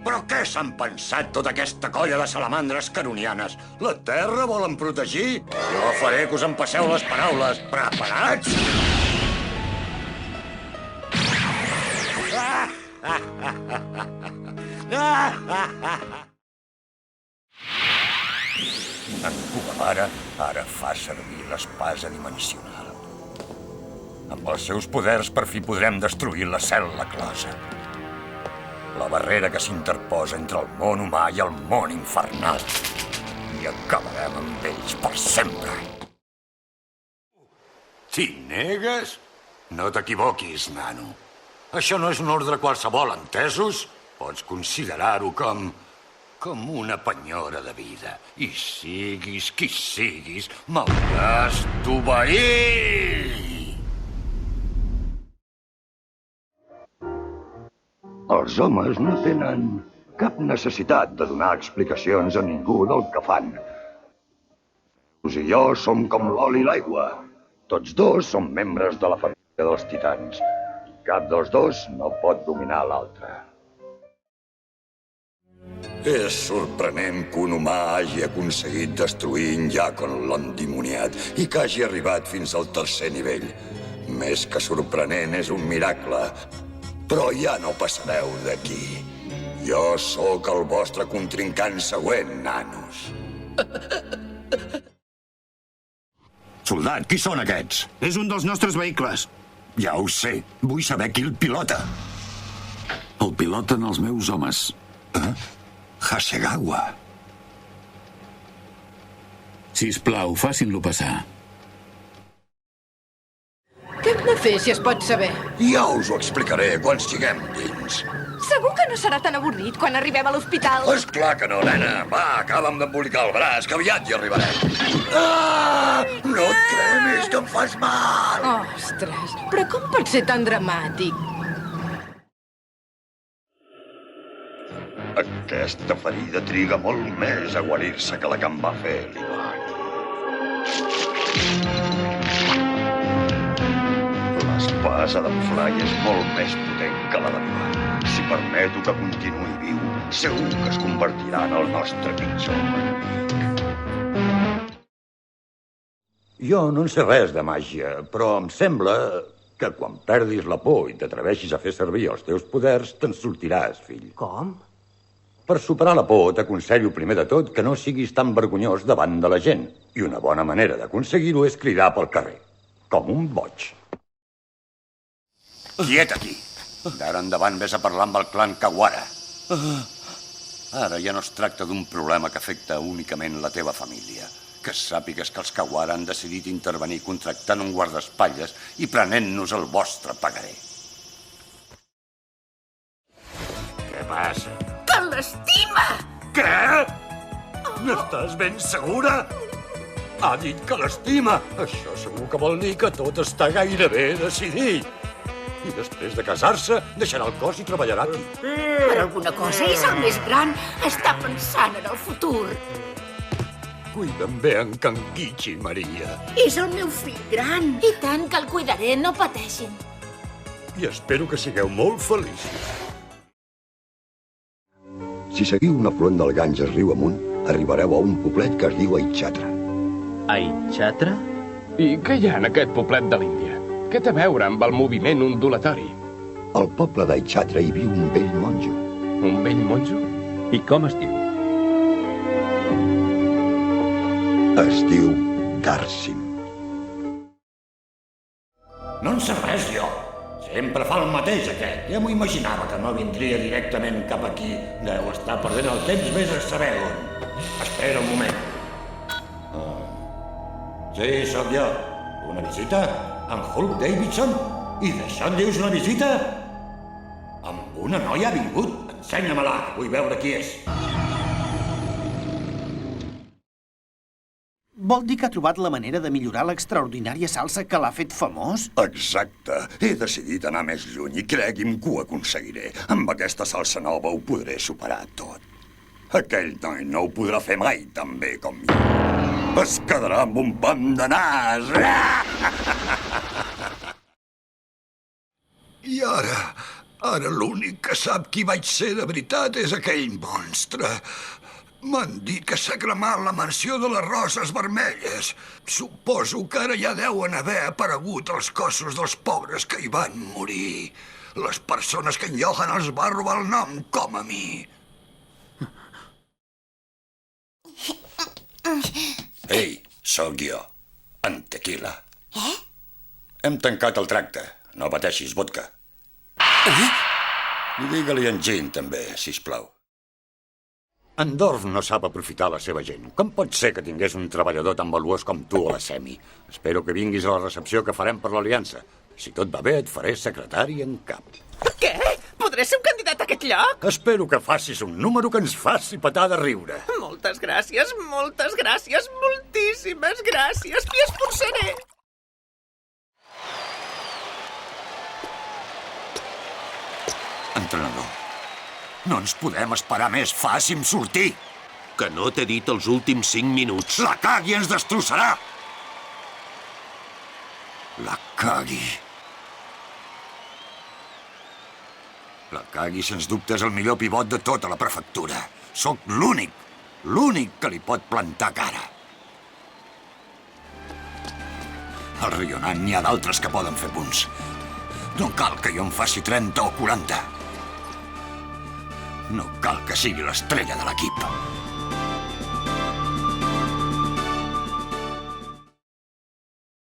Però què s'han pensat tota aquesta colla de salamandres caronianes? La terra volen protegir? Jo faré que us empasseu les paraules. Preparats? En Kugabara ara fa servir l'espasa dimensional. Amb els seus poders per fi podrem destruir la cel·la closa. La barrera que s'interposa entre el món humà i el món infernal. I acabarem amb ells per sempre. T'hi negues? No t'equivoquis, nano. Això no és un ordre qualsevol, entesos? Pots considerar-ho com una penyora de vida. I siguis qui siguis, m'hauràs d'obeir! Els homes no tenen cap necessitat de donar explicacions a ningú del que fan. Us i jo som com l'oli i l'aigua. Tots dos som membres de la família dels titans. Cap dels dos no pot dominar l'altre. És sorprenent que un humà hagi aconseguit destruir Inyakon l'endimoniat i que hagi arribat fins al 3è nivell. Més que sorprenent, és un miracle. Però ja no passareu d'aquí. Jo sóc el vostre contrincant següent, nanos. Soldat, qui són aquests? És un dels nostres vehicles. Ja ho sé. Vull saber qui el pilota. El piloten els meus homes. Hasegawa. Sisplau, facin-lo passar. Què hem de fer, si es pot saber? Ja us ho explicaré quan estiguem dins. Segur que no serà tan avorrit quan arribem a l'hospital? És clar que no, nena. Va, acaba'm d'embolicar el braç, que aviat hi arribarem. Ah! No et cremis, que em fas mal! Ostres, però com pot ser tan dramàtic? Aquesta ferida triga molt més a guarir-se que la que em va fer l'Ivan. L'espasa d'en Fly és molt més potent que la de l'Ivan. Si permeto que continuï viu, segur que es convertirà en el nostre pitjor enemic. Jo no en sé res de màgia, però em sembla que quan perdis la por i t'atreveixis a fer servir els teus poders, te'n sortiràs, fill. Com? Per superar la por, t'aconsello primer de tot que no siguis tan vergonyós davant de la gent. I una bona manera d'aconseguir-ho és cridar pel carrer, com un boig. Quiet aquí. D'ara endavant vés a parlar amb el clan Kawara. Ara ja no es tracta d'un problema que afecta únicament la teva família. Que sàpigues que els Kawara han decidit intervenir contractant un guardaespatlles i prenent-nos el vostre pagaré. Què passa? Que l'estima! Què? N'estàs ben segura? Ha dit que l'estima. Això segur que vol dir que tot està gairebé decidit. I després de casar-se, deixarà el cos i treballarà aquí. Per alguna cosa és el més gran. Està pensant en el futur. Cuida'm bé en Kankichi, Maria. És el meu fill gran. I tant que el cuidaré, no pateixin. I espero que sigueu molt feliços. Si seguiu un afluent del Ganges riu amunt, arribareu a un poblet que es diu Aichatra. Aichatra? I què hi ha en aquest poblet de l'Índia? Què té a veure amb el moviment ondulatori? Al poble d'Aichatra hi viu un vell monjo. Un vell monjo? I com es diu? Es diu Darsim. No en sé res, jo. Sempre fa el mateix, aquest. Ja m'ho imaginava que no vindria directament cap aquí. Deu estar perdent el temps, vés a saber on. Espera un moment. Sí, sóc jo. Una visita? En Hulk Davidson? I d'això en dius una visita? Amb una noia ha vingut. Ensenya-me-la, vull veure qui és. Vol dir que ha trobat la manera de millorar l'extraordinària salsa que l'ha fet famós? Exacte. He decidit anar més lluny i cregui'm que ho aconseguiré. Amb aquesta salsa nova ho podré superar tot. Aquell noi no ho podrà fer mai tan bé com jo. Es quedarà amb un pam de nas. I ara, Ara l'únic que sap qui vaig ser de veritat és aquell monstre. M'han dit que s'ha cremat la mansió de les Roses Vermelles. Suposo que ara ja deuen haver aparegut els cossos dels pobres que hi van morir. Les persones que en Johan els va robar el nom, com a mi. Ei, sóc jo, en Tequila. Hem tancat el tracte. No pateixis, vodka. I digue-li en Jean, també, sisplau. En Dorf no sap aprofitar la seva gent. Com pot ser que tingués un treballador tan valuós com tu a la Semi? Espero que vinguis a la recepció que farem per l'Aliança. Si tot va bé, et faré secretari en cap. Què? Podré ser un candidat a aquest lloc? Espero que facis un número que ens faci petar de riure. Moltes gràcies, moltíssimes gràcies. M'hi esforçaré. Entrenador, no ens podem esperar més. Faci'm sortir. Que no t'he dit els últims 5 minuts. La cagui ens destrossarà. La cagui. La cagui, sens dubte, és el millor pivot de tota la prefectura. Sóc l'únic que li pot plantar cara. Al Rionan n'hi ha d'altres que poden fer punts. No cal que jo en faci 30 o 40. No cal que sigui l'estrella de l'equip.